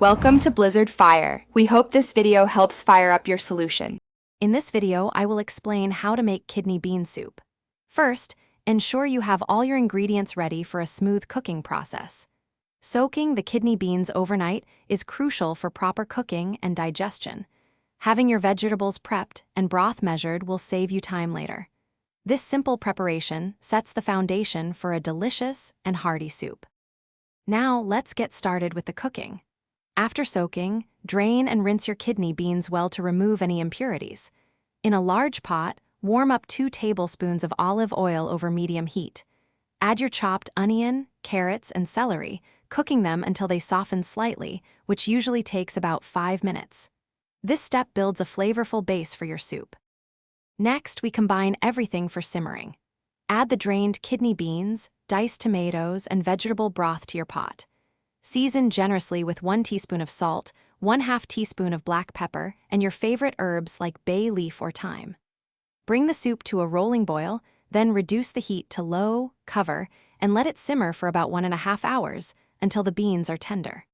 Welcome to Blizzard Fire. We hope this video helps fire up your solution. In this video, I will explain how to make kidney bean soup. First, ensure you have all your ingredients ready for a smooth cooking process. Soaking the kidney beans overnight is crucial for proper cooking and digestion. Having your vegetables prepped and broth measured will save you time later. This simple preparation sets the foundation for a delicious and hearty soup. Now, let's get started with the cooking. After soaking, drain and rinse your kidney beans well to remove any impurities. In a large pot, warm up 2 tablespoons of olive oil over medium heat. Add your chopped onion, carrots, and celery, cooking them until they soften slightly, which usually takes about 5 minutes. This step builds a flavorful base for your soup. Next, we combine everything for simmering. Add the drained kidney beans, diced tomatoes, and vegetable broth to your pot. Season generously with 1 teaspoon of salt, 1/2 teaspoon of black pepper, and your favorite herbs like bay leaf or thyme. Bring the soup to a rolling boil, then reduce the heat to low, cover, and let it simmer for about 1.5 hours until the beans are tender.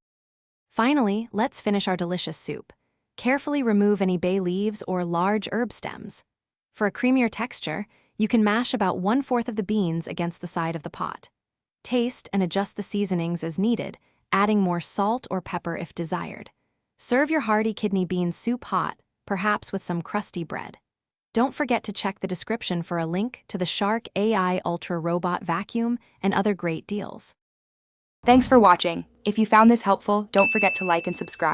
Finally, let's finish our delicious soup. Carefully remove any bay leaves or large herb stems. For a creamier texture, you can mash about 1/4 of the beans against the side of the pot. Taste and adjust the seasonings as needed, adding more salt or pepper if desired. Serve your hearty kidney bean soup hot, perhaps with some crusty bread. Don't forget to check the description for a link to the Shark AI Ultra Robot Vacuum and other great deals. Thanks for watching. If you found this helpful, don't forget to like and subscribe.